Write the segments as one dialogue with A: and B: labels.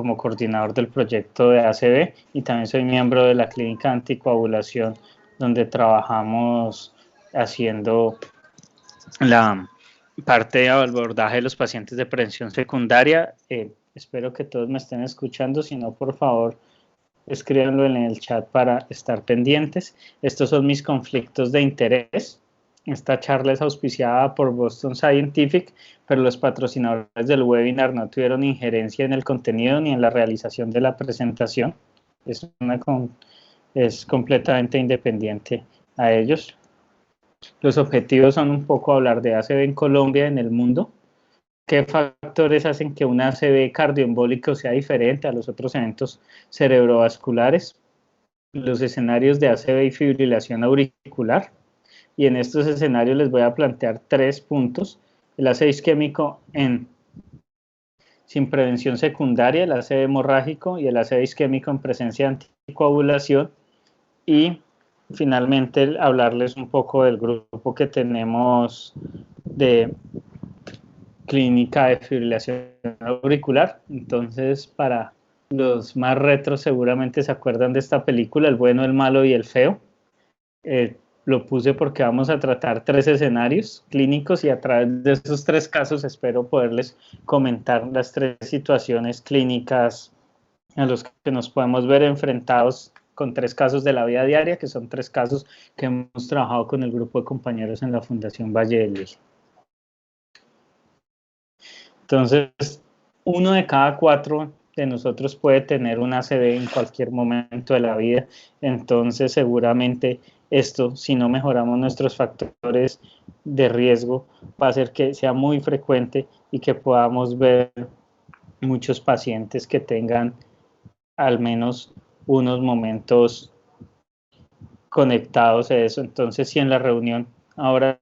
A: como coordinador del proyecto de ACV y también soy miembro de la clínica anticoagulación, donde trabajamos haciendo la parte de abordaje de los pacientes de prevención secundaria. Espero que todos me estén escuchando, si no, por favor, escríbanlo en el chat para estar pendientes. Estos son mis conflictos de interés. Esta charla es auspiciada por Boston Scientific, pero los patrocinadores del webinar no tuvieron injerencia en el contenido ni en la realización de la presentación. Es completamente independiente a ellos. Los objetivos son un poco hablar de ACV en Colombia y en el mundo. ¿Qué factores hacen que un ACV cardioembólico sea diferente a los otros eventos cerebrovasculares? Los escenarios de ACV y fibrilación auricular. Y en estos escenarios les voy a plantear 3 puntos. El ACV isquémico sin prevención secundaria, el ACV hemorrágico y el ACV isquémico en presencia de anticoagulación. Y finalmente hablarles un poco del grupo que tenemos de clínica de fibrilación auricular. Entonces, para los más retros seguramente se acuerdan de esta película, El bueno, el malo y el feo. Lo puse porque vamos a tratar 3 escenarios clínicos y a través de esos 3 casos espero poderles comentar las 3 situaciones clínicas a los que nos podemos ver enfrentados con 3 casos de la vida diaria, que son 3 casos que hemos trabajado con el grupo de compañeros en la Fundación Valle del Lili. Entonces, 1 de cada 4 de nosotros puede tener un ACV en cualquier momento de la vida. Entonces, seguramente esto, si no mejoramos nuestros factores de riesgo, va a hacer que sea muy frecuente y que podamos ver muchos pacientes que tengan al menos unos momentos conectados a eso. Entonces, si en la reunión ahora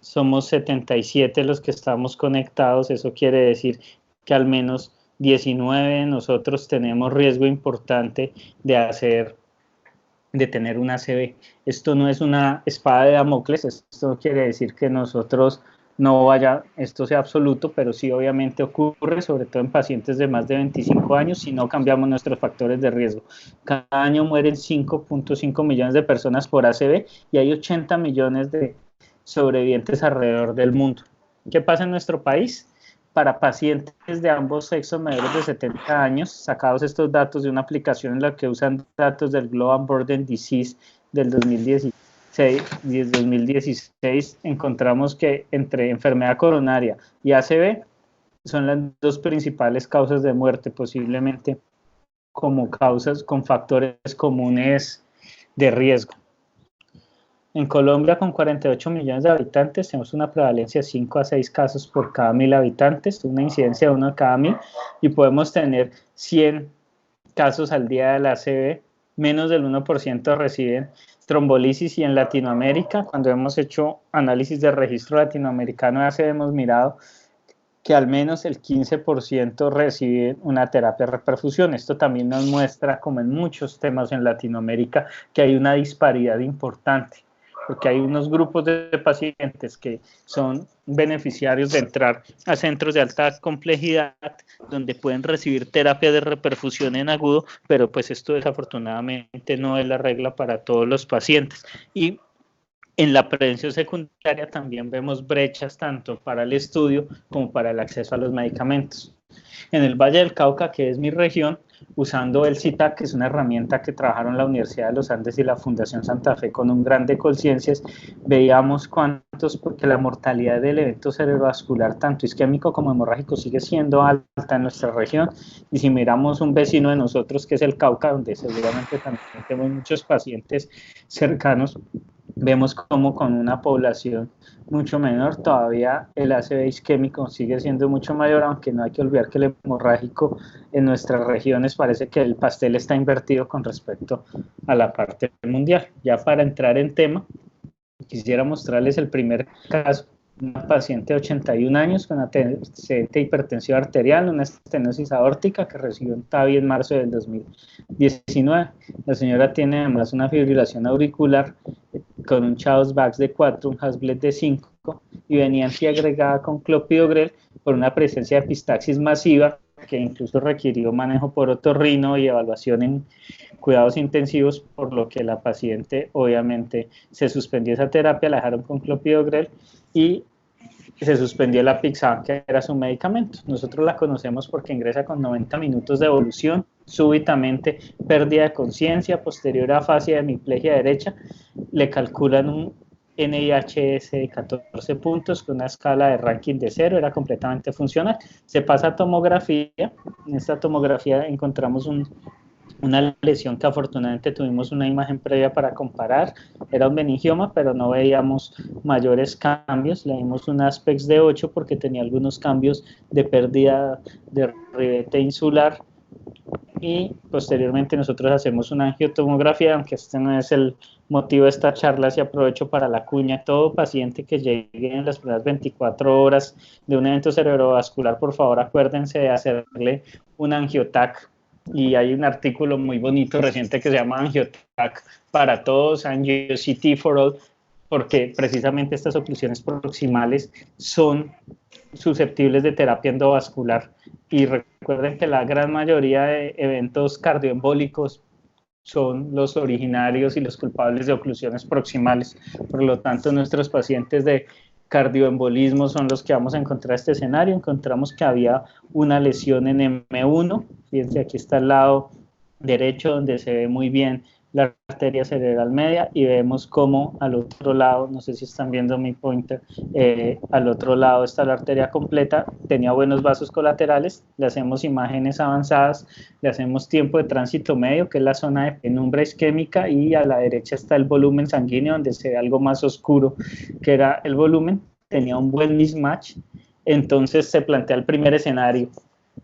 A: somos 77 los que estamos conectados, eso quiere decir que al menos 19 de nosotros tenemos riesgo importante de tener un ACV. Esto no es una espada de Damocles, esto no quiere decir que nosotros esto sea absoluto, pero sí obviamente ocurre, sobre todo en pacientes de más de 25 años, si no cambiamos nuestros factores de riesgo. Cada año mueren 5.5 millones de personas por ACV y hay 80 millones de sobrevivientes alrededor del mundo. ¿Qué pasa en nuestro país? Para pacientes de ambos sexos mayores de 70 años, sacados estos datos de una aplicación en la que usan datos del Global Burden Disease del 2016, encontramos que entre enfermedad coronaria y ACV son las 2 principales causas de muerte, posiblemente como causas con factores comunes de riesgo. En Colombia, con 48 millones de habitantes, tenemos una prevalencia de 5 a 6 casos por cada 1.000 habitantes, una incidencia de 1 cada 1.000, y podemos tener 100 casos al día de la ACV, menos del 1% reciben trombolisis, y en Latinoamérica, cuando hemos hecho análisis de registro latinoamericano de ACV, hemos mirado que al menos el 15% reciben una terapia de reperfusión. Esto también nos muestra, como en muchos temas en Latinoamérica, que hay una disparidad importante, porque hay unos grupos de pacientes que son beneficiarios de entrar a centros de alta complejidad donde pueden recibir terapia de reperfusión en agudo, pero pues esto desafortunadamente no es la regla para todos los pacientes. Y en la prevención secundaria también vemos brechas tanto para el estudio como para el acceso a los medicamentos. En el Valle del Cauca, que es mi región, usando el CITAC, que es una herramienta que trabajaron la Universidad de los Andes y la Fundación Santa Fe con un gran de Colciencias, veíamos porque la mortalidad del evento cerebrovascular, tanto isquémico como hemorrágico, sigue siendo alta en nuestra región. Y si miramos un vecino de nosotros, que es el Cauca, donde seguramente también tenemos muchos pacientes cercanos, vemos como con una población mucho menor, todavía el ACV isquémico sigue siendo mucho mayor, aunque no hay que olvidar que el hemorrágico en nuestras regiones parece que el pastel está invertido con respecto a la parte mundial. Ya para entrar en tema, quisiera mostrarles el primer caso, una paciente de 81 años con antecedente hipertensión arterial, una estenosis aórtica que recibió un TAVI en marzo del 2019. La señora tiene además una fibrilación auricular con un Chaos-Bax de 4, un Hasbled de 5 y venía antiagregada con clopidogrel por una presencia de epistaxis masiva porque incluso requirió manejo por otorrino y evaluación en cuidados intensivos, por lo que la paciente obviamente se suspendió esa terapia, la dejaron con clopidogrel y se suspendió la Pixar, que era su medicamento. Nosotros la conocemos porque ingresa con 90 minutos de evolución, súbitamente pérdida de conciencia, posterior a afasia de hemiplegia derecha, le calculan un NIHS de 14 puntos con una escala de ranking de 0, era completamente funcional. Se pasa a tomografía, en esta tomografía encontramos una lesión que afortunadamente tuvimos una imagen previa para comparar, era un meningioma, pero no veíamos mayores cambios, le dimos un aspects de 8 porque tenía algunos cambios de pérdida de ribete insular, y posteriormente nosotros hacemos una angiotomografía, aunque este no es el motivo de esta charla, si aprovecho para la cuña: todo paciente que llegue en las primeras 24 horas de un evento cerebrovascular, por favor acuérdense de hacerle un angiotac, y hay un artículo muy bonito reciente que se llama Angiotac para todos, AngioCT for all, porque precisamente estas oclusiones proximales son susceptibles de terapia endovascular, y recuerden que la gran mayoría de eventos cardioembólicos son los originarios y los culpables de oclusiones proximales. Por lo tanto, nuestros pacientes de cardioembolismo son los que vamos a encontrar este escenario. Encontramos que había una lesión en M1, fíjense, aquí está al lado derecho donde se ve muy bien la arteria cerebral media, y vemos como al otro lado, no sé si están viendo mi pointer, al otro lado está la arteria completa, tenía buenos vasos colaterales, le hacemos imágenes avanzadas, le hacemos tiempo de tránsito medio, que es la zona de penumbra isquémica, y a la derecha está el volumen sanguíneo, donde se ve algo más oscuro, que era el volumen, tenía un buen mismatch. Entonces se plantea el primer escenario.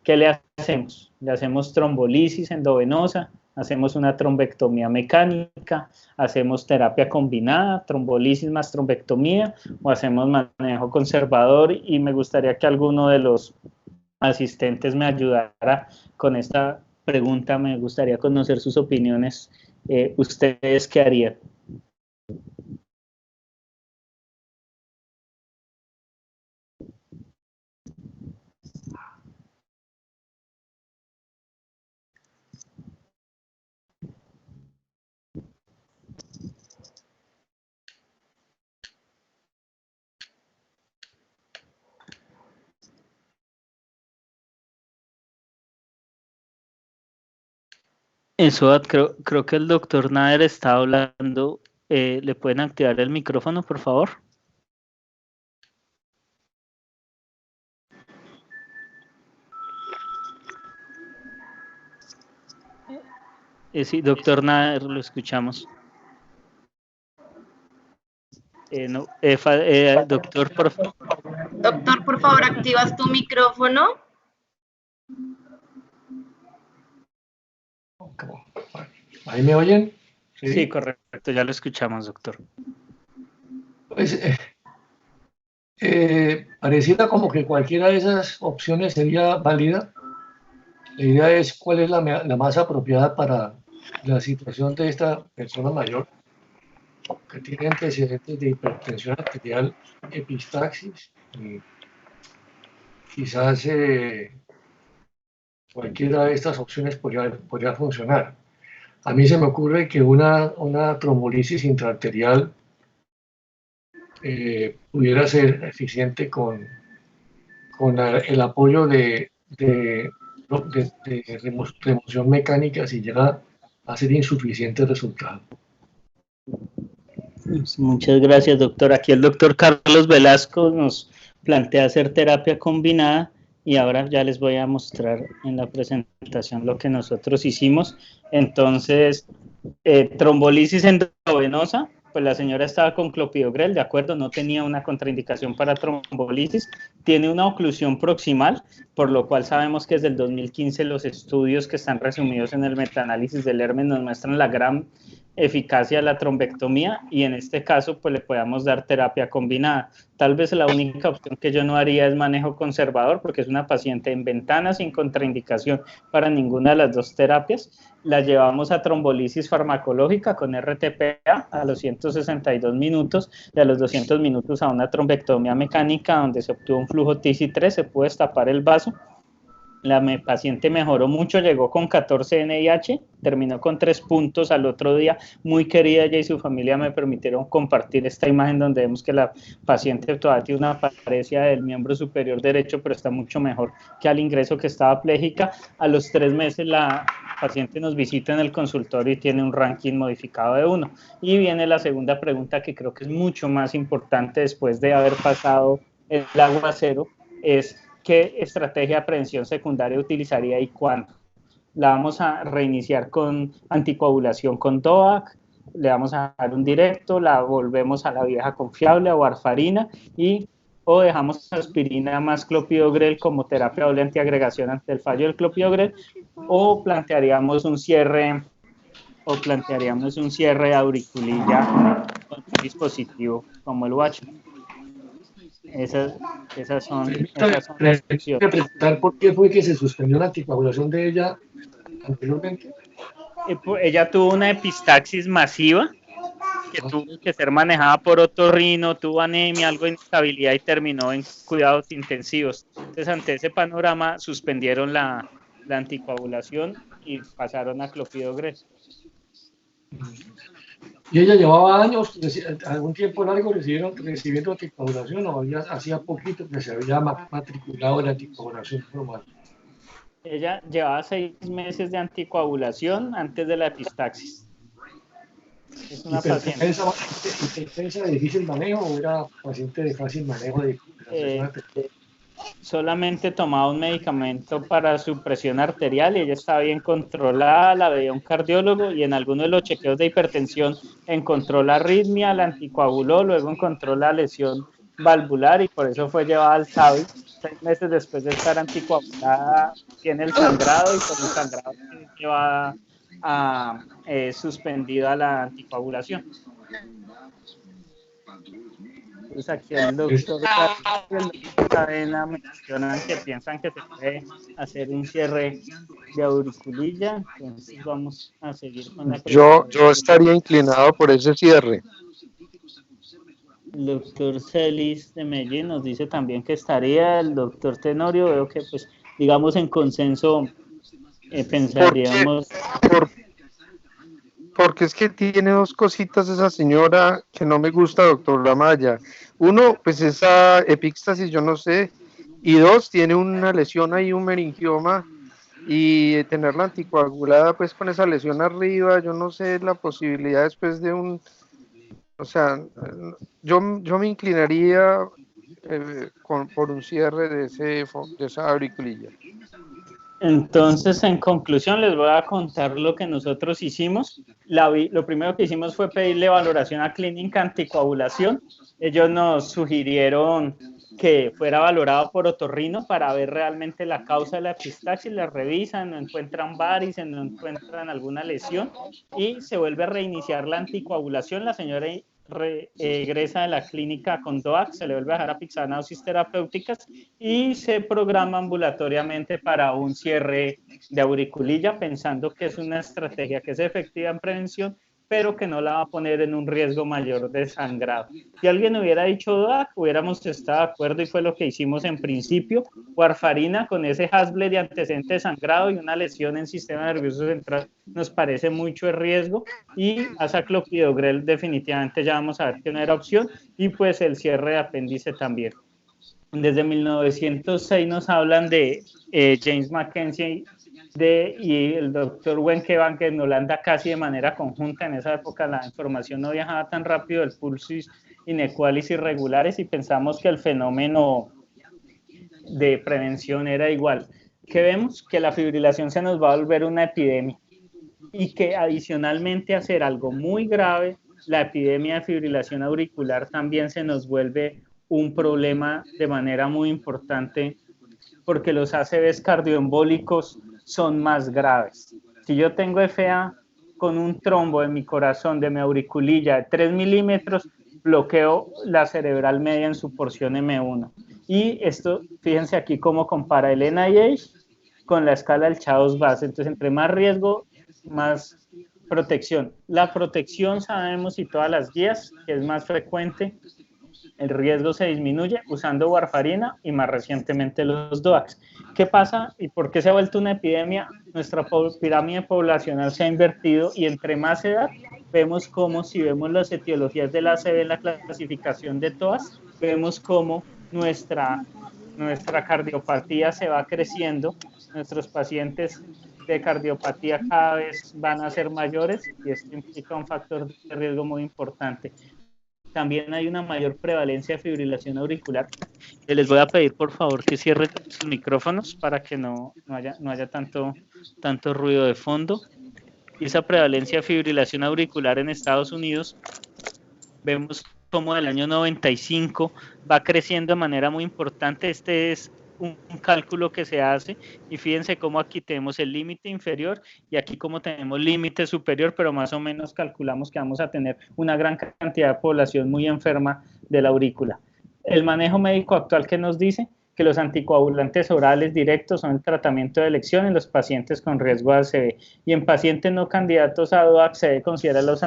A: ¿Qué le hacemos? Le hacemos trombolisis endovenosa, hacemos una trombectomía mecánica, hacemos terapia combinada, trombolisis más trombectomía, o hacemos manejo conservador. Y me gustaría que alguno de los asistentes me ayudara con esta pregunta, me gustaría conocer sus opiniones. ¿Ustedes qué harían? Eso, creo que el doctor Nader está hablando. ¿Le pueden activar el micrófono, por favor? Sí, doctor Nader, lo escuchamos. No, doctor, por favor.
B: Doctor, por favor, ¿activas tu micrófono?
C: ¿Ahí me oyen?
A: Sí, correcto, ya lo escuchamos, doctor.
C: Pues pareciera como que cualquiera de esas opciones sería válida. La idea es cuál es la más apropiada para la situación de esta persona mayor que tiene antecedentes de hipertensión arterial, epistaxis, y quizás cualquiera de estas opciones podría funcionar. A mí se me ocurre que una trombolisis intraarterial pudiera ser eficiente con el apoyo de remoción mecánica si llega a ser insuficiente el resultado.
A: Muchas gracias, doctor. Aquí el doctor Carlos Velasco nos plantea hacer terapia combinada, y ahora ya les voy a mostrar en la presentación lo que nosotros hicimos. Entonces, trombolisis endovenosa, pues la señora estaba con clopidogrel, de acuerdo, no tenía una contraindicación para trombolisis, tiene una oclusión proximal, por lo cual sabemos que desde el 2015 los estudios que están resumidos en el metaanálisis del Hermes nos muestran la gran eficacia de la trombectomía, y en este caso pues le podamos dar terapia combinada. Tal vez la única opción que yo no haría es manejo conservador, porque es una paciente en ventana sin contraindicación para ninguna de las dos terapias. La llevamos a trombolisis farmacológica con RTPA a los 162 minutos, y a los 200 minutos a una trombectomía mecánica donde se obtuvo un flujo TICI3, se puede destapar el vaso paciente mejoró mucho, llegó con 14 NIH, terminó con 3 puntos al otro día. Muy querida, ella y su familia me permitieron compartir esta imagen donde vemos que la paciente todavía tiene una paresia del miembro superior derecho, pero está mucho mejor que al ingreso, que estaba pléjica. A los 3 meses la paciente nos visita en el consultorio y tiene un ranking modificado de 1. Y viene la segunda pregunta, que creo que es mucho más importante después de haber pasado el aguacero, es: ¿qué estrategia de prevención secundaria utilizaría y cuándo? La vamos a reiniciar con anticoagulación con DOAC, le vamos a dar un directo, la volvemos a la vieja confiable, a warfarina, o dejamos aspirina más clopidogrel como terapia doble antiagregación ante el fallo del clopidogrel, o plantearíamos un cierre de auriculilla con un dispositivo como el Watchman. Esas son las opciones.
C: Preguntar por qué fue que se suspendió la anticoagulación de ella anteriormente.
A: Ella tuvo una epistaxis masiva que tuvo que ser manejada por otorrino, tuvo anemia, algo de inestabilidad y terminó en cuidados intensivos. Entonces, ante ese panorama, suspendieron la anticoagulación y pasaron a clopidogrel.
C: ¿Y ella llevaba años, algún tiempo largo recibiendo anticoagulación, o hacía poquito que se había matriculado en la anticoagulación normal?
A: Ella llevaba 6 meses de anticoagulación antes de la epistaxis. Es una paciente.
C: ¿Hipertensa de difícil manejo o era paciente de fácil manejo?
A: Solamente tomaba un medicamento para su presión arterial y ella estaba bien controlada, la veía un cardiólogo y en alguno de los chequeos de hipertensión encontró la arritmia, la anticoaguló, luego encontró la lesión valvular y por eso fue llevada al SAVI. 6 meses después de estar anticoagulada tiene el sangrado y con el sangrado fue llevada suspendida la anticoagulación. Entonces aquí el doctor Cadena mencionan que piensan que se puede hacer un cierre de auriculilla. Entonces vamos a seguir con la
D: Yo estaría inclinado por ese cierre.
A: El doctor Celis de Medellín nos dice también que estaría. El doctor Tenorio, veo que pues digamos en consenso pensaríamos...
D: Porque es que tiene 2 cositas esa señora que no me gusta, doctor Amaya. 1, pues esa epístasis, yo no sé. Y 2, tiene una lesión ahí, un meningioma. Y tenerla anticoagulada, pues con esa lesión arriba, yo no sé la posibilidad después de un... O sea, yo me inclinaría por un cierre de esa auriculilla.
A: Entonces, en conclusión, les voy a contar lo que nosotros hicimos. Lo primero que hicimos fue pedirle valoración a clínica anticoagulación. Ellos nos sugirieron que fuera valorado por otorrino para ver realmente la causa de la epistaxis. La revisan, no encuentran varices, no encuentran alguna lesión y se vuelve a reiniciar la anticoagulación. La señora regresa de la clínica con DOAC, se le vuelve a dejar apixaban dosis terapéuticas y se programa ambulatoriamente para un cierre de auriculilla, pensando que es una estrategia que es efectiva en prevención, pero que no la va a poner en un riesgo mayor de sangrado. Si alguien hubiera dicho DOAC, hubiéramos estado de acuerdo y fue lo que hicimos en principio. Warfarina con ese Hasble de antecedente de sangrado y una lesión en sistema nervioso central nos parece mucho el riesgo, y azaclopidogrel definitivamente ya vamos a ver que no era opción, y pues el cierre de apéndice también. Desde 1906 nos hablan de James Mackenzie y el doctor Wenkevan, que en Holanda casi de manera conjunta. En esa época la información no viajaba tan rápido, el pulsus inequalis irregulares, y pensamos que el fenómeno de prevención era igual. ¿Qué vemos? Que la fibrilación se nos va a volver una epidemia y que adicionalmente hacer algo muy grave, la epidemia de fibrilación auricular también se nos vuelve un problema de manera muy importante, porque los ACVs cardioembólicos son más graves. Si yo tengo FA con un trombo en mi corazón, de mi auriculilla de 3 milímetros, bloqueo la cerebral media en su porción M1. Y esto, fíjense aquí cómo compara el NIH con la escala del Chaos-Base. Entonces, entre más riesgo, más protección. La protección sabemos, y todas las guías, que es más frecuente el riesgo se disminuye usando warfarina y más recientemente los DOACs. ¿Qué pasa y por qué se ha vuelto una epidemia? Nuestra pirámide poblacional se ha invertido y entre más edad vemos como, si vemos las etiologías del ACV en la clasificación de TOAS, vemos como nuestra cardiopatía se va creciendo, nuestros pacientes de cardiopatía cada vez van a ser mayores y esto implica un factor de riesgo muy importante. También hay una mayor prevalencia de fibrilación auricular. Les voy a pedir por favor que cierren sus micrófonos para que no haya tanto ruido de fondo. Y esa prevalencia de fibrilación auricular en Estados Unidos, vemos como del año 95 va creciendo de manera muy importante. Este es un cálculo que se hace y fíjense cómo aquí tenemos el límite inferior y aquí como tenemos límite superior, pero más o menos calculamos que vamos a tener una gran cantidad de población muy enferma de la aurícula. El manejo médico actual que nos dice que los anticoagulantes orales directos son el tratamiento de elección en los pacientes con riesgo de ACV y en pacientes no candidatos a DOAC se debe considerar los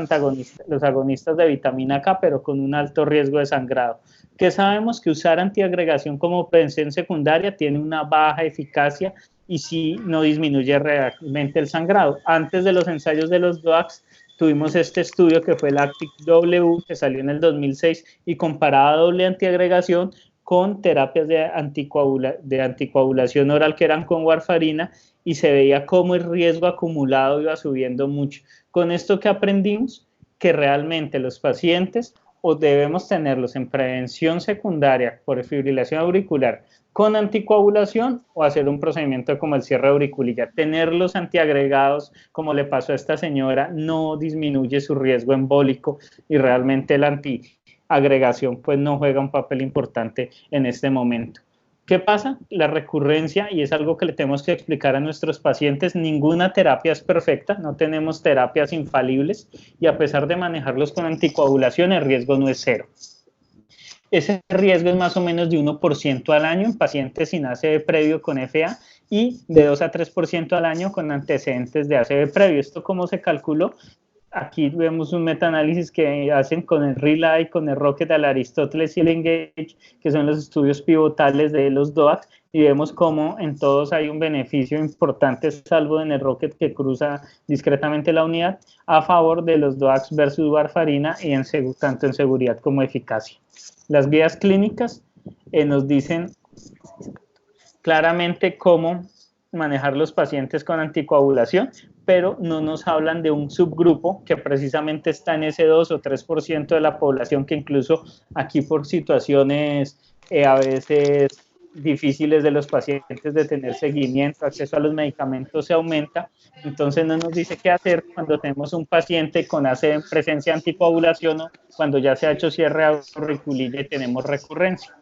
A: agonistas de vitamina K, pero con un alto riesgo de sangrado. Que sabemos que usar antiagregación como prevención secundaria tiene una baja eficacia y sí no disminuye realmente el sangrado. Antes de los ensayos de los DOACs tuvimos este estudio que fue el ACTIC-W que salió en el 2006 y comparaba doble antiagregación con terapias de anticoagulación oral que eran con warfarina y se veía cómo el riesgo acumulado iba subiendo mucho. Con esto que aprendimos, que realmente los pacientes o debemos tenerlos en prevención secundaria por fibrilación auricular con anticoagulación o hacer un procedimiento como el cierre auricular. Tenerlos antiagregados, como le pasó a esta señora, no disminuye su riesgo embólico y realmente la antiagregación pues no juega un papel importante en este momento. ¿Qué pasa? La recurrencia, y es algo que le tenemos que explicar a nuestros pacientes, ninguna terapia es perfecta, no tenemos terapias infalibles y a pesar de manejarlos con anticoagulación el riesgo no es cero. Ese riesgo es más o menos de 1% al año en pacientes sin ACV previo con FA y de 2 a 3% al año con antecedentes de ACV previo. ¿Esto cómo se calculó? Aquí vemos un metaanálisis que hacen con el RELY, con el Rocket, el Aristóteles y el Engage, que son los estudios pivotales de los DOACs, y vemos cómo en todos hay un beneficio importante, salvo en el Rocket que cruza discretamente la unidad, a favor de los DOACs versus warfarina, y tanto en seguridad como eficacia. Las guías clínicas nos dicen claramente cómo manejar los pacientes con anticoagulación, pero no nos hablan de un subgrupo que precisamente está en ese 2 o 3% de la población que incluso aquí por situaciones a veces difíciles de los pacientes de tener seguimiento, acceso a los medicamentos se aumenta, entonces no nos dice qué hacer cuando tenemos un paciente con ACV en presencia de anticoagulación o cuando ya se ha hecho cierre auricular y tenemos recurrencia.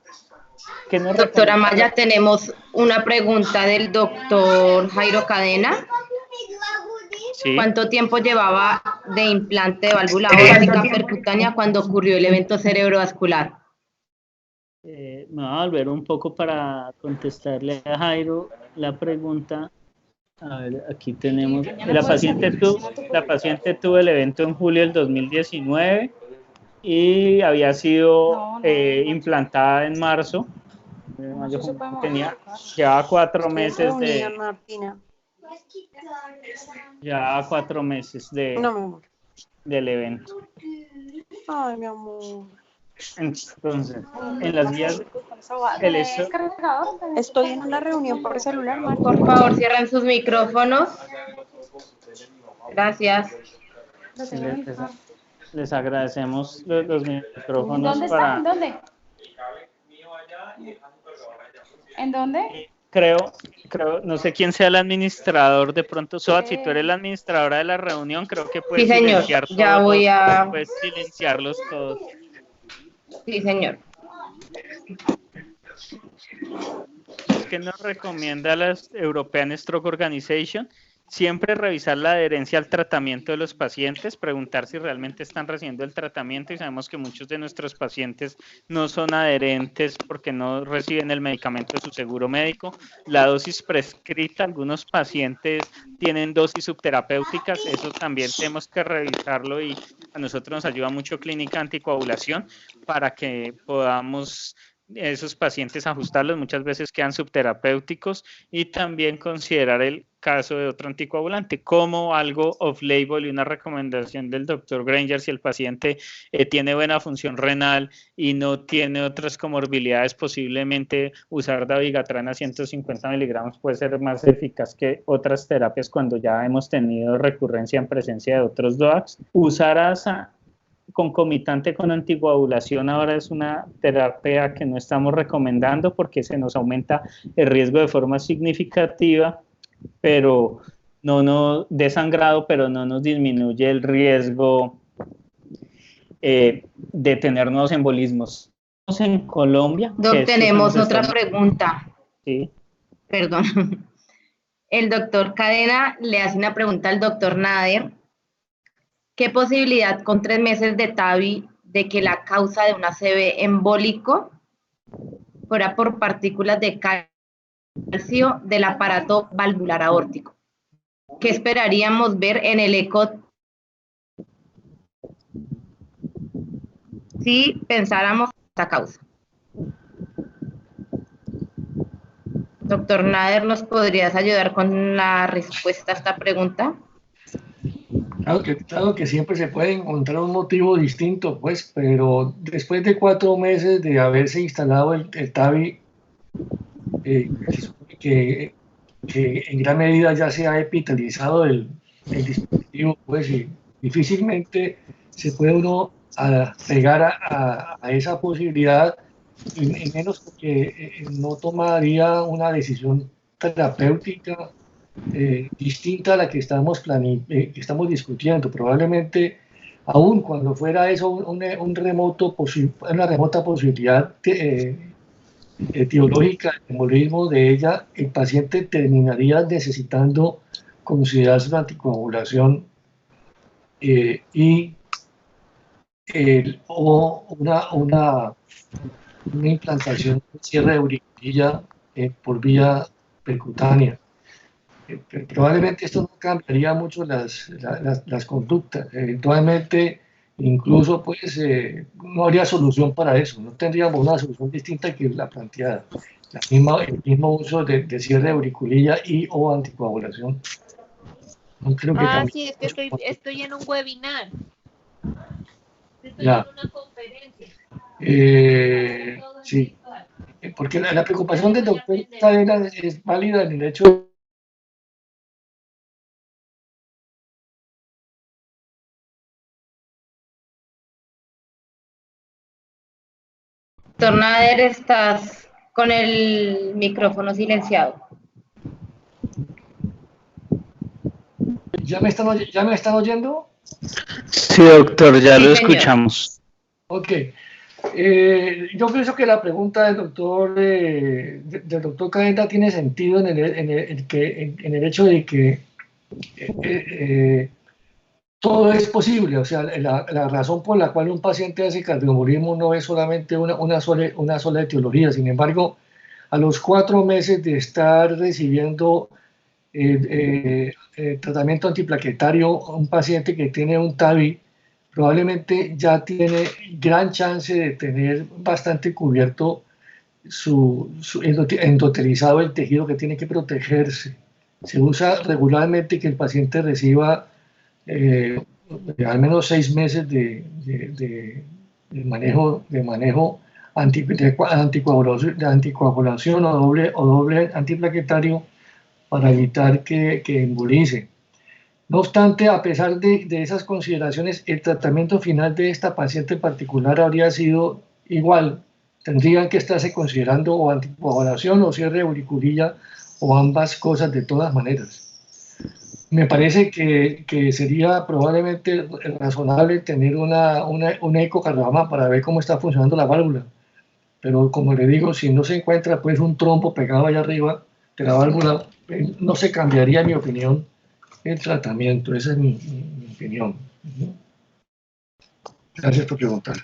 B: Doctora Maya, tenemos una pregunta del doctor Jairo Cadena.
A: ¿Sí?
B: ¿Cuánto tiempo llevaba de implante de válvula aórtica percutánea cuando ocurrió el evento cerebrovascular?
A: Me voy a volver un poco para contestarle a Jairo la pregunta. A ver, aquí tenemos. La paciente tuvo el evento en julio del 2019 y había sido implantada en marzo. Llevaba 4 meses de. Ya 4 meses del evento.
E: Ay, mi amor.
A: Entonces, en las guías.
E: Estoy en una reunión por celular, Marta.
B: Por favor, cierren sus micrófonos. Gracias.
A: Les agradecemos los micrófonos.
F: ¿Dónde está? ¿En dónde? ¿En dónde?
A: Creo, no sé quién sea el administrador, de pronto, Soat, si tú eres la administradora de la reunión, creo que puedes
B: Sí, señor.
A: silenciar
B: Ya
A: todos,
B: voy a...
A: puedes silenciarlos todos.
B: Sí, señor.
A: Es que nos recomienda la European Stroke Organization siempre revisar la adherencia al tratamiento de los pacientes, preguntar si realmente están recibiendo el tratamiento y sabemos que muchos de nuestros pacientes no son adherentes porque no reciben el medicamento de su seguro médico. La dosis prescrita, algunos pacientes tienen dosis subterapéuticas, eso también tenemos que revisarlo y A nosotros nos ayuda mucho clínica anticoagulación para que podamos esos pacientes ajustarlos, muchas veces quedan subterapéuticos, y también considerar el caso de otro anticoagulante como algo off-label y una recomendación del doctor Granger si el paciente tiene buena función renal y no tiene otras comorbilidades, posiblemente usar dabigatran 150 miligramos puede ser más eficaz que otras terapias cuando ya hemos tenido recurrencia en presencia de otros DOACs. Usar ASA concomitante con anticoagulación ahora es una terapia que no estamos recomendando porque se nos aumenta el riesgo de forma significativa, pero de sangrado, pero no nos disminuye el riesgo de tener nuevos embolismos. En Colombia.
B: Tenemos otra pregunta.
A: Sí.
B: Perdón. El doctor Cadena le hace una pregunta al doctor Nader. ¿Qué posibilidad con 3 meses de TAVI de que la causa de un ACV embólico fuera por partículas de calcio del aparato valvular aórtico? ¿Qué esperaríamos ver en el eco si pensáramos en esta causa? Doctor Nader, ¿nos podrías ayudar con la respuesta a esta pregunta?
C: Claro que siempre se puede encontrar un motivo distinto, pues, pero después de 4 meses de haberse instalado el TAVI, que en gran medida ya se ha epitalizado el dispositivo, pues, y difícilmente se puede uno pegar a esa posibilidad, y menos porque no tomaría una decisión terapéutica distinta a la que estamos discutiendo. Probablemente, aún cuando fuera eso una remota posibilidad etiológica del embolismo de ella, el paciente terminaría necesitando considerarse una anticoagulación o una implantación de cierre de auriculilla por vía percutánea. Probablemente esto no cambiaría mucho las conductas. Eventualmente, incluso, pues, no habría solución para eso. No tendríamos una solución distinta que la planteada. El mismo uso de cierre de auriculilla y o anticoagulación. No creo que
G: sí, es que estoy en un webinar. Estoy
C: Ya.
G: en una conferencia.
C: Sí. Porque la preocupación del doctor Cadena es válida en el hecho de
B: Doctor Nader, estás con el micrófono silenciado.
C: ¿Ya me están oyendo?
A: Sí, doctor, ya
B: Sí,
A: lo
B: señor.
A: escuchamos.
C: Ok. Yo pienso que la pregunta del doctor Cadena tiene sentido en el hecho de que todo es posible. O sea, la razón por la cual un paciente hace cardioembolismo no es solamente una sola etiología. Sin embargo, a los 4 meses de estar recibiendo tratamiento antiplaquetario, un paciente que tiene un TAVI probablemente ya tiene gran chance de tener bastante cubierto endotelizado el tejido que tiene que protegerse. Se usa regularmente que el paciente reciba al menos 6 meses de manejo anticoagulación o doble antiplaquetario para evitar que embolice. No obstante, a pesar de esas consideraciones, el tratamiento final de esta paciente en particular habría sido igual. Tendrían que estarse considerando o anticoagulación o cierre de auriculilla o ambas cosas de todas maneras. Me parece que sería probablemente razonable tener un ecocardiograma para ver cómo está funcionando la válvula. Pero como le digo, si no se encuentra pues un trombo pegado allá arriba de la válvula, no se cambiaría, en mi opinión, el tratamiento. Esa es mi opinión. Gracias por preguntar.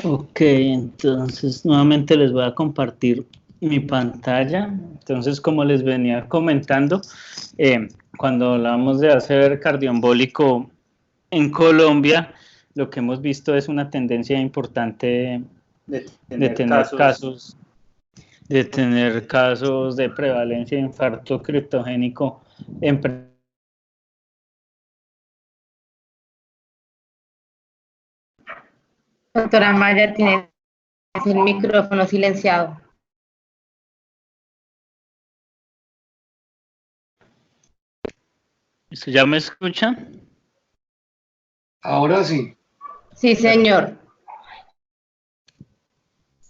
A: Ok, entonces nuevamente les voy a compartir mi pantalla. Entonces, como les venía comentando, cuando hablamos de ACV cardioembólico, en Colombia lo que hemos visto es una tendencia importante de tener casos de prevalencia de infarto criptogénico en
B: Doctora Maya, tiene el micrófono silenciado.
A: ¿Ya me escuchan?
C: Ahora sí.
B: Sí, señor.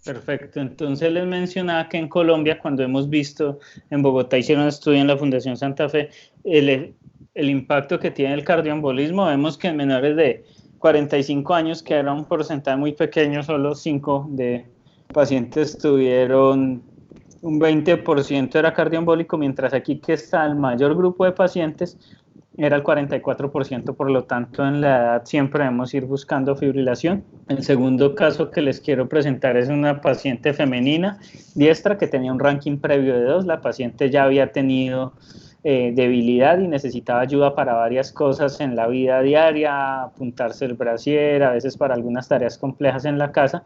A: Perfecto, entonces les mencionaba que en Colombia, cuando hemos visto, en Bogotá hicieron un estudio en la Fundación Santa Fe, el impacto que tiene el cardioembolismo, vemos que en menores de 45 años, que era un porcentaje muy pequeño, solo 5 de pacientes tuvieron un 20% era cardioembólico, mientras aquí que está el mayor grupo de pacientes era el 44%, por lo tanto en la edad siempre debemos ir buscando fibrilación. El segundo caso que les quiero presentar es una paciente femenina diestra que tenía un ranking previo de 2, la paciente ya había tenido debilidad y necesitaba ayuda para varias cosas en la vida diaria, apuntarse el brasier, a veces para algunas tareas complejas en la casa.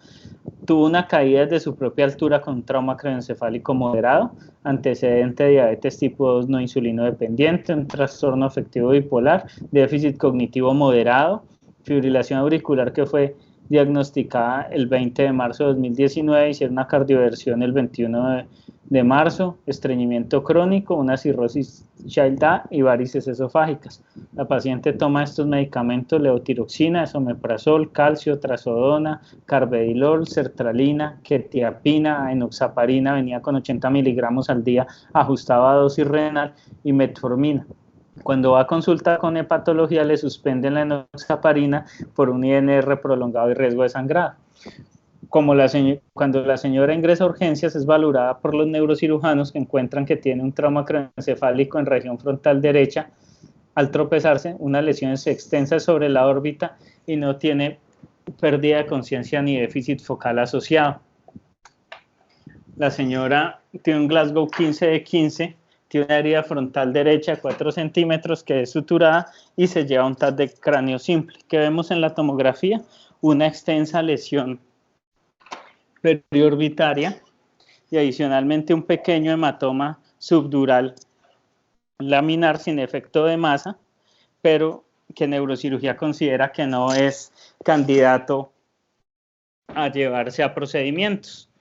A: Tuvo una caída de su propia altura con un trauma craneoencefálico moderado, antecedente de diabetes tipo 2 no insulino dependiente, un trastorno afectivo bipolar, déficit cognitivo moderado, fibrilación auricular que fue diagnosticada el 20 de marzo de 2019, hicieron una cardioversión el 21 de marzo, estreñimiento crónico, una cirrosis Child-A y varices esofágicas. La paciente toma estos medicamentos: levotiroxina, esomeprazol, calcio, trazodona, carvedilol, sertralina, quetiapina, enoxaparina, venía con 80 miligramos al día, ajustado a dosis renal, y metformina. Cuando va a consulta con hepatología le suspenden la enoxaparina por un INR prolongado y riesgo de sangrado. Cuando la señora ingresa a urgencias es valorada por los neurocirujanos que encuentran que tiene un trauma craneoencefálico en región frontal derecha. Al tropezarse, unas lesiones extensas sobre la órbita y no tiene pérdida de conciencia ni déficit focal asociado. La señora tiene un Glasgow 15 de 15, tiene una herida frontal derecha de 4 centímetros que es suturada y se lleva un TAC de cráneo simple. ¿Qué vemos en la tomografía? Una extensa lesión periorbitaria y adicionalmente un pequeño hematoma subdural laminar sin efecto de masa, pero que neurocirugía considera que no es candidato a llevarse a procedimientos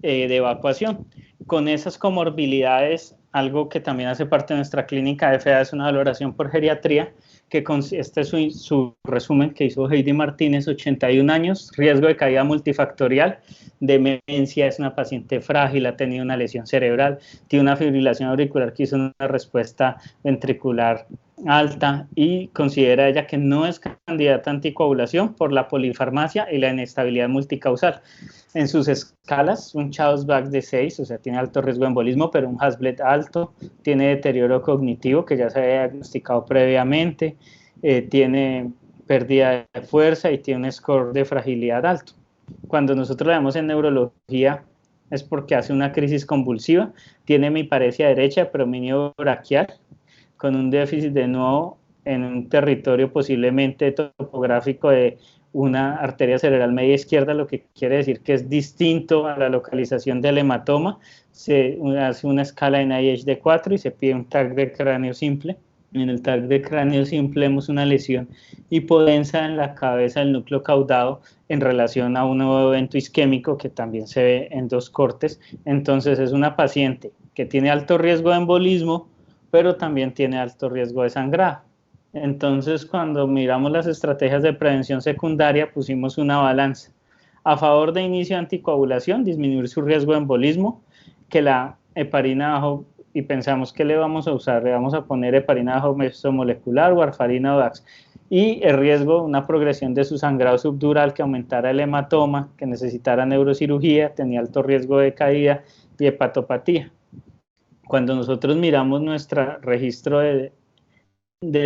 A: de evacuación. Con esas comorbilidades, algo que también hace parte de nuestra clínica de FEA es una valoración por geriatría, que este es su resumen que hizo Heidi Martínez, 81 años, riesgo de caída multifactorial, demencia, es una paciente frágil, ha tenido una lesión cerebral, tiene una fibrilación auricular que hizo una respuesta ventricular alta y considera ella que no es candidata a anticoagulación por la polifarmacia y la inestabilidad multicausal. En sus escalas, un Charles-Bach de 6, o sea, tiene alto riesgo de embolismo, pero un Hasbled alto, tiene deterioro cognitivo que ya se había diagnosticado previamente, tiene pérdida de fuerza y tiene un score de fragilidad alto. Cuando nosotros le damos en neurología es porque hace una crisis convulsiva, tiene hemiparesia derecha, predominio braquial, con un déficit de nuevo en un territorio posiblemente topográfico de una arteria cerebral media izquierda, lo que quiere decir que es distinto a la localización del hematoma. Se hace una escala en NIH de 4 y se pide un TAC de cráneo simple. En el TAC de cráneo simple vemos una lesión hipodensa en la cabeza del núcleo caudado en relación a un nuevo evento isquémico que también se ve en 2 cortes. Entonces es una paciente que tiene alto riesgo de embolismo, pero también tiene alto riesgo de sangrado. Entonces, cuando miramos las estrategias de prevención secundaria, pusimos una balanza. A favor de inicio de anticoagulación, disminuir su riesgo de embolismo, que la heparina bajo, y pensamos que le vamos a usar, le vamos a poner heparina bajo mesomolecular, warfarina o DAX. Y el riesgo, una progresión de su sangrado subdural que aumentara el hematoma, que necesitara neurocirugía, tenía alto riesgo de caída y hepatopatía. Cuando nosotros miramos nuestro registro de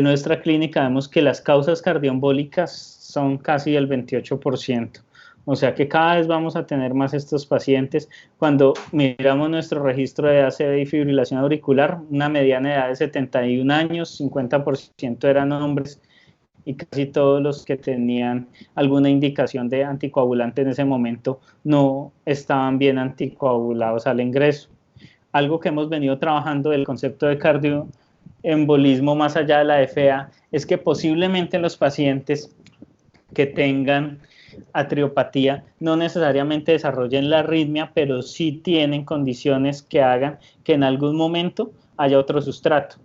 A: nuestra clínica, vemos que las causas cardioembólicas son casi el 28%. O sea que cada vez vamos a tener más estos pacientes. Cuando miramos nuestro registro de ACV y fibrilación auricular, una mediana edad de 71 años, 50% eran hombres y casi todos los que tenían alguna indicación de anticoagulante en ese momento no estaban bien anticoagulados al ingreso. Algo que hemos venido trabajando del concepto de cardioembolismo más allá de la FA es que posiblemente los pacientes que tengan atriopatía no necesariamente desarrollen la arritmia, pero sí tienen condiciones que hagan que en algún momento haya otro sustrato,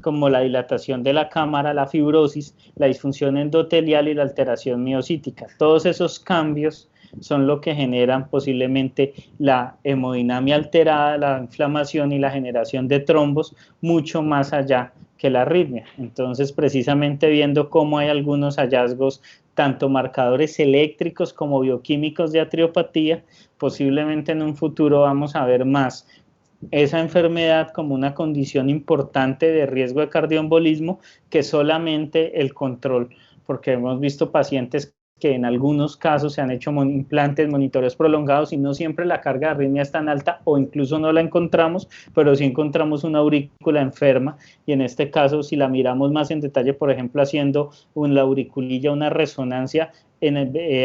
A: como la dilatación de la cámara, la fibrosis, la disfunción endotelial y la alteración miocítica. Todos esos cambios son lo que generan posiblemente la hemodinamia alterada, la inflamación y la generación de trombos mucho más allá que la arritmia. Entonces, precisamente viendo cómo hay algunos hallazgos, tanto marcadores eléctricos como bioquímicos de atriopatía, posiblemente en un futuro vamos a ver más esa enfermedad como una condición importante de riesgo de cardioembolismo que solamente el control, porque hemos visto pacientes que en algunos casos se han hecho implantes, monitoreos prolongados y no siempre la carga de arritmia es tan alta o incluso no la encontramos, pero sí encontramos una aurícula enferma y en este caso si la miramos más en detalle, por ejemplo haciendo la auriculilla, una resonancia,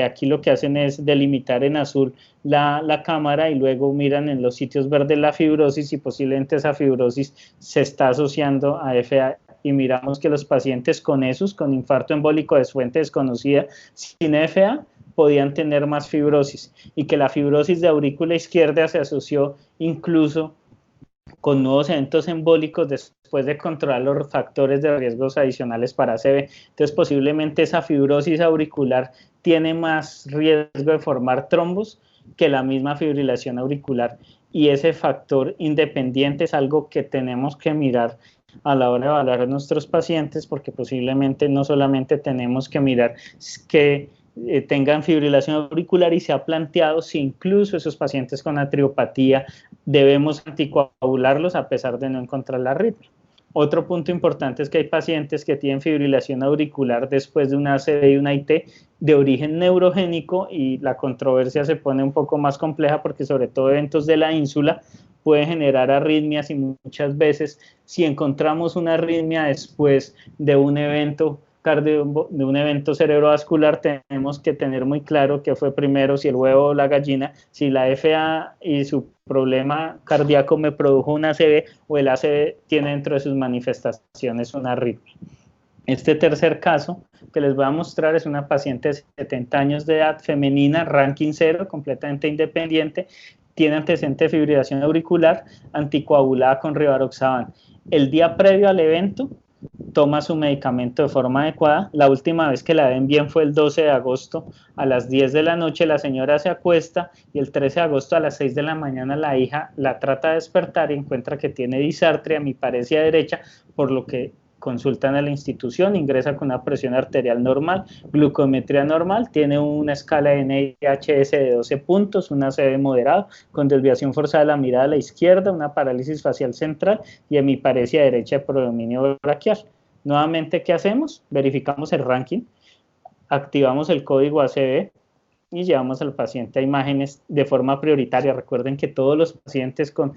A: aquí lo que hacen es delimitar en azul la cámara y luego miran en los sitios verdes la fibrosis y posiblemente esa fibrosis se está asociando a FA y miramos que los pacientes con ESUS, con infarto embólico de fuente desconocida, sin FA, podían tener más fibrosis y que la fibrosis de aurícula izquierda se asoció incluso con nuevos eventos embólicos después de controlar los factores de riesgos adicionales para ACV. Entonces, posiblemente esa fibrosis auricular tiene más riesgo de formar trombos que la misma fibrilación auricular. Y ese factor independiente es algo que tenemos que mirar a la hora de evaluar a nuestros pacientes, porque posiblemente no solamente tenemos que mirar que tengan fibrilación auricular y se ha planteado si incluso esos pacientes con atriopatía debemos anticoagularlos a pesar de no encontrar la arritmia. Otro punto importante es que hay pacientes que tienen fibrilación auricular después de una ACV y una IT de origen neurogénico y la controversia se pone un poco más compleja porque sobre todo eventos de la ínsula pueden generar arritmias y muchas veces si encontramos una arritmia después de un evento cerebrovascular tenemos que tener muy claro qué fue primero, si el huevo o la gallina, si la FA y su problema cardíaco me produjo una ACV o el ACV tiene dentro de sus manifestaciones una arritmia. Este tercer caso que les voy a mostrar es una paciente de 70 años de edad, femenina, ranking 0, completamente independiente, tiene antecedente de fibrilación auricular, anticoagulada con rivaroxaban. El día previo al evento toma su medicamento de forma adecuada. La última vez que la ven bien fue el 12 de agosto a las 10 de la noche, la señora se acuesta y el 13 de agosto a las 6 de la mañana la hija la trata de despertar y encuentra que tiene disartria, hemiparesia derecha, por lo que consultan a la institución, ingresa con una presión arterial normal, glucometría normal, tiene una escala de NIHS de 12 puntos, una ACV moderado, con desviación forzada de la mirada a la izquierda, una parálisis facial central y hemiparesia derecha de predominio braquial. Nuevamente, ¿qué hacemos? Verificamos el ranking, activamos el código ACV y llevamos al paciente a imágenes de forma prioritaria. Recuerden que todos los pacientes con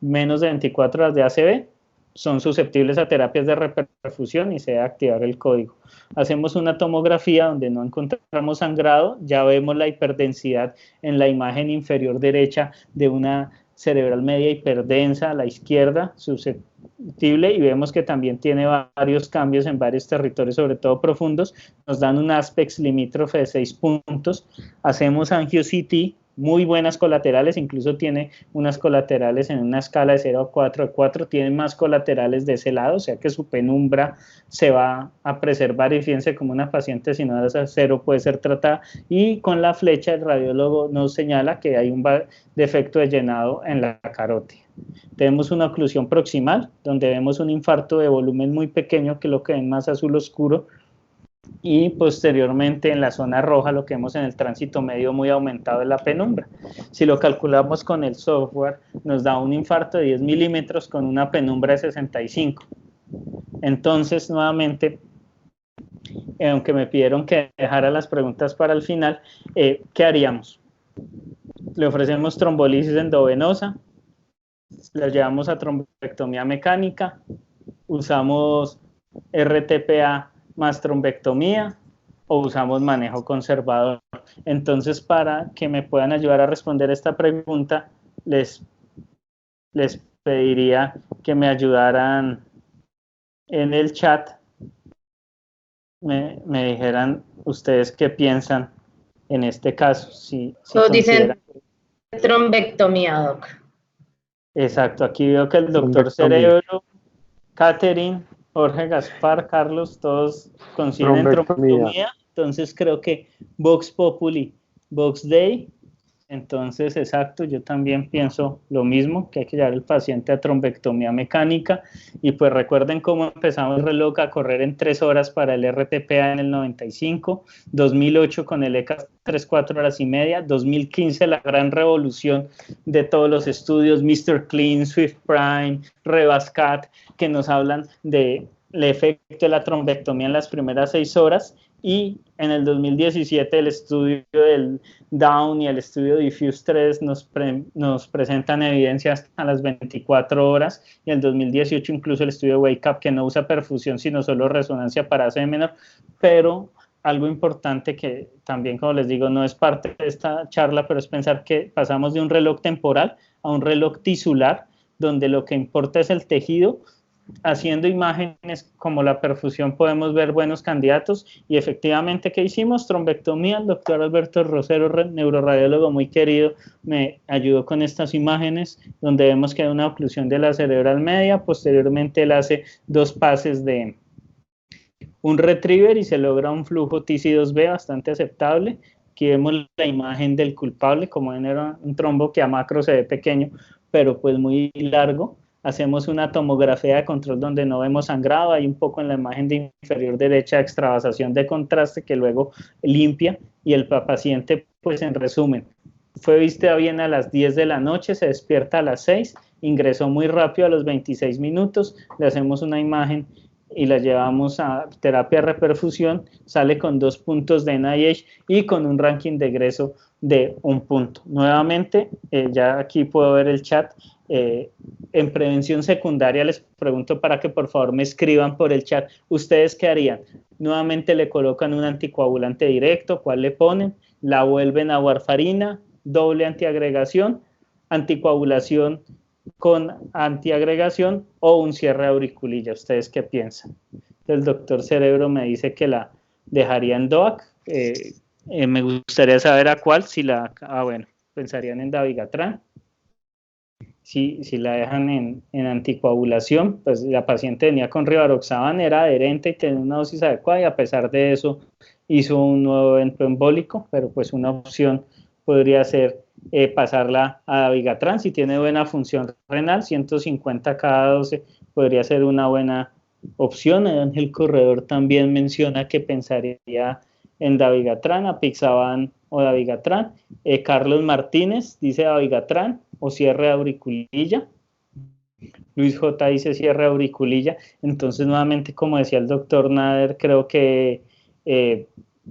A: menos de 24 horas de ACV son susceptibles a terapias de reperfusión y se debe activar el código. Hacemos una tomografía donde no encontramos sangrado, ya vemos la hiperdensidad en la imagen inferior derecha de una cerebral media hiperdensa a la izquierda, susceptible, y vemos que también tiene varios cambios en varios territorios, sobre todo profundos. Nos dan un aspects limítrofe de 6 puntos. Hacemos angio-CT, muy buenas colaterales, incluso tiene unas colaterales en una escala de 0 a 4 de 4, tiene más colaterales de ese lado, o sea que su penumbra se va a preservar y fíjense como una paciente si no es a 0 puede ser tratada, y con la flecha el radiólogo nos señala que hay un defecto de llenado en la carótida. Tenemos una oclusión proximal, donde vemos un infarto de volumen muy pequeño, que es lo que ven más azul oscuro, y posteriormente en la zona roja lo que vemos en el tránsito medio muy aumentado es la penumbra. Si lo calculamos con el software nos da un infarto de 10 milímetros con una penumbra de 65. Entonces nuevamente, aunque me pidieron que dejara las preguntas para el final, ¿qué haríamos? Le ofrecemos trombolisis endovenosa, la llevamos a trombectomía mecánica, usamos RTPA mastrombectomía o usamos manejo conservador. Entonces, para que me puedan ayudar a responder esta pregunta, les pediría que me ayudaran en el chat, me dijeran ustedes qué piensan en este caso. Si
B: Todos dicen
A: consideran...
B: trombectomía, doc.
A: Exacto, aquí veo que el doctor Cerebro, Catherine, Jorge Gaspar, Carlos, todos coinciden en trombectomía. Entonces creo que Vox Populi, Vox Dei. Entonces, exacto, yo también pienso lo mismo, que hay que llevar al paciente a trombectomía mecánica. Y pues recuerden cómo empezamos el reloj a correr en 3 horas para el RTPA en el 95, 2008 con el ECA 3-4 horas y media, 2015 la gran revolución de todos los estudios, Mr. Clean, Swift Prime, Revascat, que nos hablan del efecto de la trombectomía en las primeras 6 horas. Y en el 2017 el estudio del Down y el estudio Diffuse 3 nos presentan evidencias a las 24 horas, y en el 2018 incluso el estudio Wake Up, que no usa perfusión sino solo resonancia para AC menor. Pero algo importante que también, como les digo, no es parte de esta charla, pero es pensar que pasamos de un reloj temporal a un reloj tisular, donde lo que importa es el tejido. Haciendo imágenes como la perfusión podemos ver buenos candidatos, y efectivamente, ¿qué hicimos? Trombectomía. El doctor Alberto Rosero, neuroradiólogo muy querido, me ayudó con estas imágenes donde vemos que hay una oclusión de la cerebral media. Posteriormente él hace 2 pases de un retriever y se logra un flujo TC2B bastante aceptable. Aquí vemos la imagen del culpable, como ven era un trombo que a macro se ve pequeño, pero pues muy largo. Hacemos una tomografía de control donde no vemos sangrado, hay un poco en la imagen de inferior derecha extravasación de contraste que luego limpia, y el paciente, pues en resumen, fue visto bien a las 10 de la noche, se despierta a las 6, ingresó muy rápido a los 26 minutos, le hacemos una imagen y la llevamos a terapia de reperfusión, sale con 2 puntos de NIH y con un ranking de egreso de 1 punto. Nuevamente, ya aquí puedo ver el chat. En prevención secundaria les pregunto para que por favor me escriban por el chat, ¿ustedes qué harían? Nuevamente le colocan un anticoagulante directo, ¿cuál le ponen? La vuelven a warfarina, doble antiagregación, anticoagulación con antiagregación o un cierre de auriculilla. ¿Ustedes qué piensan? El doctor Cerebro me dice que la dejaría en DOAC. Me gustaría saber a cuál, si la, bueno, pensarían en dabigatran. Si la dejan en anticoagulación, pues la paciente venía con rivaroxaban, era adherente y tenía una dosis adecuada, y a pesar de eso hizo un nuevo evento embólico, pero pues una opción podría ser pasarla a dabigatran. Si tiene buena función renal, 150 cada 12 podría ser una buena opción. Ángel Corredor también menciona que pensaría en dabigatran, apixaban o dabigatran. Carlos Martínez dice dabigatran o cierre de auriculilla. Luis J. dice cierre de auriculilla. Entonces, nuevamente, como decía el doctor Nader, creo que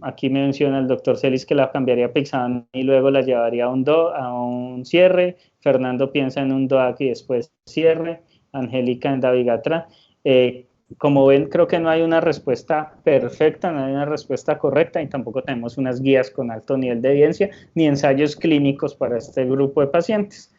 A: aquí me menciona el doctor Celis que la cambiaría a Pixaban y luego la llevaría a un cierre. Fernando piensa en un DOAC y después cierre. Angélica en dabigatran. Como ven, creo que no hay una respuesta perfecta, no hay una respuesta correcta, y tampoco tenemos unas guías con alto nivel de evidencia ni ensayos clínicos para este grupo de pacientes.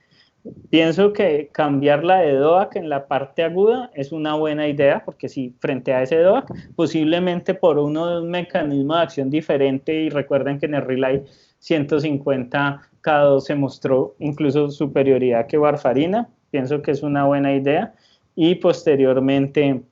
A: Pienso que cambiarla de DOAC en la parte aguda es una buena idea, porque si frente a ese DOAC, posiblemente por uno de un mecanismo de acción diferente, y recuerden que en el Relay 150 K2 se mostró incluso superioridad que warfarina, pienso que es una buena idea, y posteriormente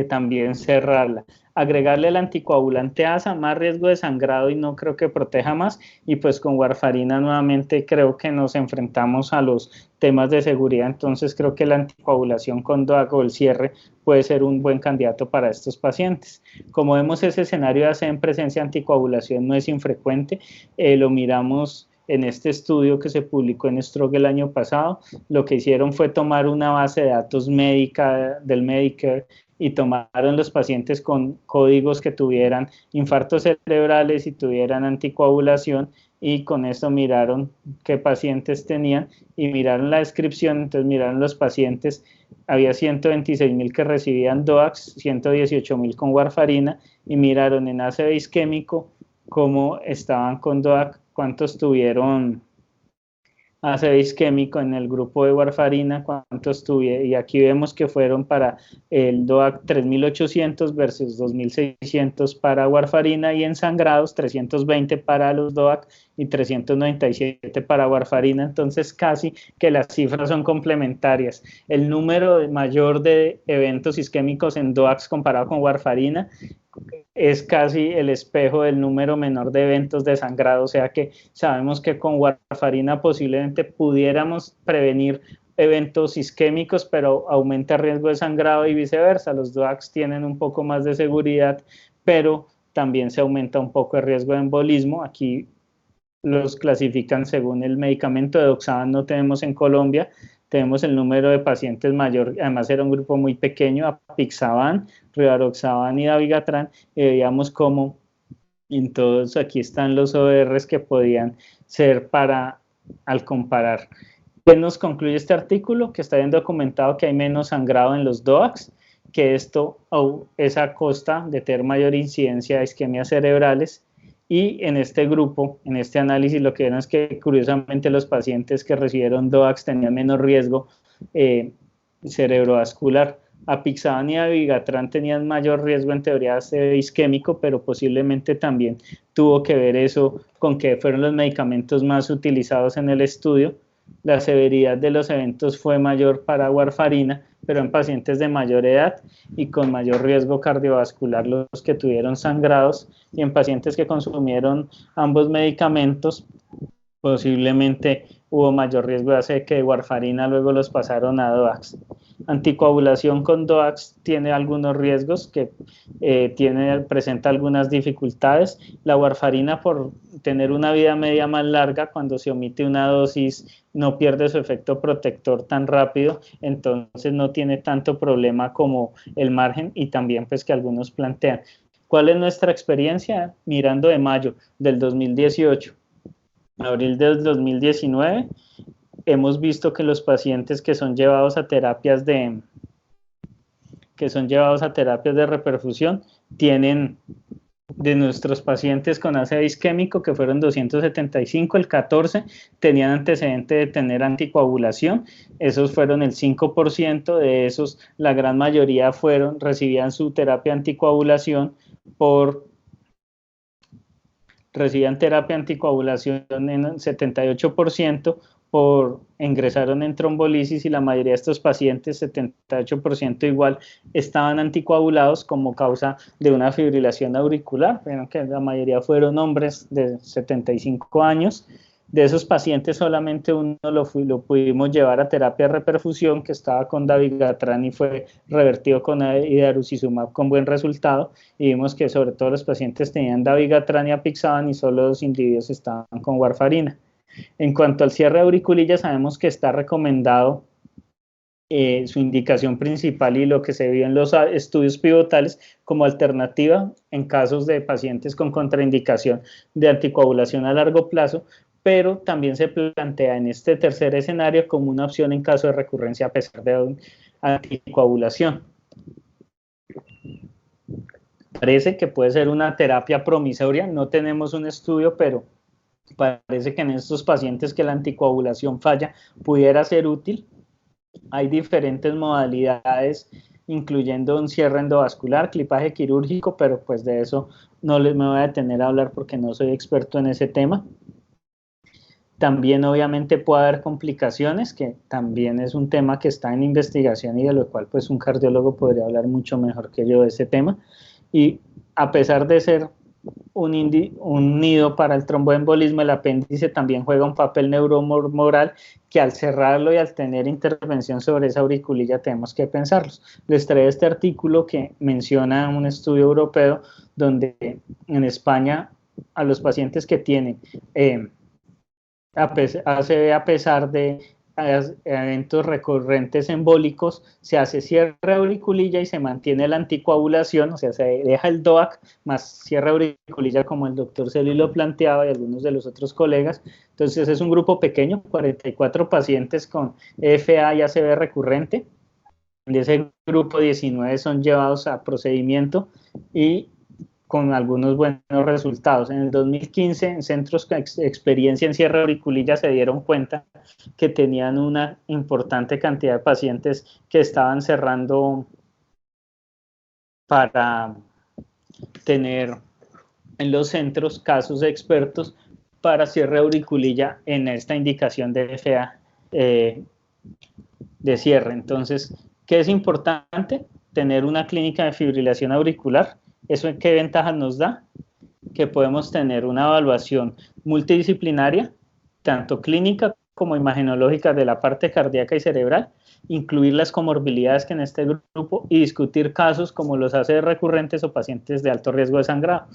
A: también cerrarla. Agregarle el anticoagulante ASA, más riesgo de sangrado y no creo que proteja más, y pues con warfarina nuevamente creo que nos enfrentamos a los temas de seguridad. Entonces creo que la anticoagulación con DOAC o el cierre puede ser un buen candidato para estos pacientes. Como vemos, ese escenario de AC en presencia de anticoagulación no es infrecuente, lo miramos en este estudio que se publicó en Stroke el año pasado. Lo que hicieron fue tomar una base de datos médica del Medicare y tomaron los pacientes con códigos que tuvieran infartos cerebrales y tuvieran anticoagulación, y con esto miraron qué pacientes tenían y miraron la descripción. Entonces miraron los pacientes, había 126.000 que recibían DOACs, 18.000 con warfarina, y miraron en ACV isquémico cómo estaban con DOAC, cuántos tuvieron ACV isquémico en el grupo de warfarina, cuántos tuvieron, y aquí vemos que fueron para el DOAC 3.800 versus 2.600 para warfarina, y en sangrados 320 para los DOAC y 397 para warfarina. Entonces casi que las cifras son complementarias. El número mayor de eventos isquémicos en DOACs comparado con warfarina es casi el espejo del número menor de eventos de sangrado, o sea que sabemos que con warfarina posiblemente pudiéramos prevenir eventos isquémicos, pero aumenta el riesgo de sangrado y viceversa. Los DOACs tienen un poco más de seguridad, pero también se aumenta un poco el riesgo de embolismo. Aquí los clasifican según el medicamento. De Doxaban no tenemos en Colombia, tenemos el número de pacientes mayor, además era un grupo muy pequeño, Apixaban, Rivaroxaban y Dabigatran, y veíamos cómo en todos aquí están los ORs que podían ser para al comparar. ¿Qué nos concluye este artículo? Que está bien documentado que hay menos sangrado en los DOACs, que esto es a costa de tener mayor incidencia de isquemias cerebrales. Y en este grupo, en este análisis, lo que vieron es que curiosamente los pacientes que recibieron DOACs tenían menos riesgo cerebrovascular. Apixaban y Dabigatran tenían mayor riesgo en teoría de isquémico, pero posiblemente también tuvo que ver eso con que fueron los medicamentos más utilizados en el estudio. La severidad de los eventos fue mayor para warfarina, pero en pacientes de mayor edad y con mayor riesgo cardiovascular los que tuvieron sangrados, y en pacientes que consumieron ambos medicamentos posiblemente hubo mayor riesgo de ACV que de warfarina, luego los pasaron a DOACs. Anticoagulación con DOACs tiene algunos riesgos, que presenta algunas dificultades. La warfarina, por tener una vida media más larga, cuando se omite una dosis no pierde su efecto protector tan rápido, entonces no tiene tanto problema como el margen, y también pues que algunos plantean. ¿Cuál es nuestra experiencia? Mirando de mayo del 2018 a abril del 2019, hemos visto que los pacientes que son llevados a terapias de reperfusión tienen, de nuestros pacientes con ACV isquémico, que fueron 275, el 14 tenían antecedente de tener anticoagulación. Esos fueron el 5%, de esos la gran mayoría recibían su terapia anticoagulación recibían terapia anticoagulación en el 78%, ingresaron en trombolisis, y la mayoría de estos pacientes, 78% igual, estaban anticoagulados como causa de una fibrilación auricular, pero que la mayoría fueron hombres de 75 años. De esos pacientes solamente uno lo pudimos llevar a terapia de reperfusión, que estaba con Dabigatran y fue revertido con idarucizumab con buen resultado, y vimos que sobre todo los pacientes tenían Dabigatran y Apixaban, y solo 2 individuos estaban con warfarina. En cuanto al cierre de auriculilla, sabemos que está recomendado su indicación principal y lo que se vio en los estudios pivotales como alternativa en casos de pacientes con contraindicación de anticoagulación a largo plazo, pero también se plantea en este tercer escenario como una opción en caso de recurrencia a pesar de anticoagulación. Parece que puede ser una terapia promisoria, no tenemos un estudio, pero parece que en estos pacientes que la anticoagulación falla pudiera ser útil. Hay diferentes modalidades, incluyendo un cierre endovascular, clipaje quirúrgico, pero pues de eso no me voy a detener a hablar porque no soy experto en ese tema. También obviamente puede haber complicaciones, que también es un tema que está en investigación y de lo cual pues un cardiólogo podría hablar mucho mejor que yo de ese tema. Y a pesar de ser un nido para el tromboembolismo, el apéndice también juega un papel neuromoral que al cerrarlo y al tener intervención sobre esa auriculilla tenemos que pensarlos. Les trae este artículo que menciona un estudio europeo donde en España a los pacientes que tienen ACV a pesar de eventos recurrentes embólicos, se hace cierre de auriculilla y se mantiene la anticoagulación, o sea, se deja el DOAC más cierre de auriculilla como el doctor Celi lo planteaba y algunos de los otros colegas. Entonces es un grupo pequeño, 44 pacientes con EFA y ACV recurrente. De ese grupo, 19 son llevados a procedimiento y con algunos buenos resultados. En el 2015, en centros con experiencia en cierre de auriculilla se dieron cuenta que tenían una importante cantidad de pacientes que estaban cerrando para tener en los centros casos expertos para cierre de auriculilla en esta indicación de FA de cierre. Entonces, ¿qué es importante? Tener una clínica de fibrilación auricular. ¿Eso qué ventajas nos da? Que podemos tener una evaluación multidisciplinaria, tanto clínica como imagenológica de la parte cardíaca y cerebral, incluir las comorbilidades que en este grupo y discutir casos como los ACV recurrentes o pacientes de alto riesgo de sangrado.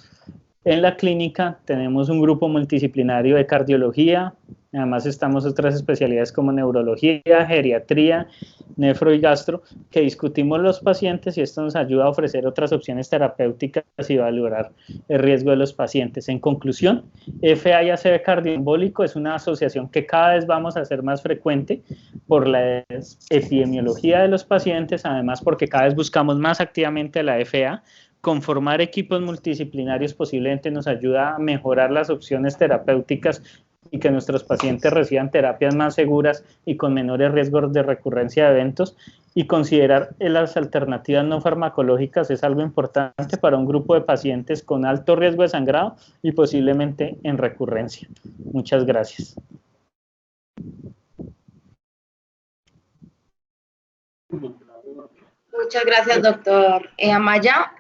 A: En la clínica tenemos un grupo multidisciplinario de cardiología, además estamos otras especialidades como neurología, geriatría, nefro y gastro, que discutimos los pacientes y esto nos ayuda a ofrecer otras opciones terapéuticas y valorar el riesgo de los pacientes. En conclusión, FA y ACV cardioembólico es una asociación que cada vez vamos a hacer más frecuente por la epidemiología de los pacientes, además porque cada vez buscamos más activamente la FA. Conformar equipos multidisciplinarios posiblemente nos ayuda a mejorar las opciones terapéuticas y que nuestros pacientes reciban terapias más seguras y con menores riesgos de recurrencia de eventos, y considerar las alternativas no farmacológicas es algo importante para un grupo de pacientes con alto riesgo de sangrado y posiblemente en recurrencia. Muchas gracias.
B: Muchas gracias, doctor Amaya.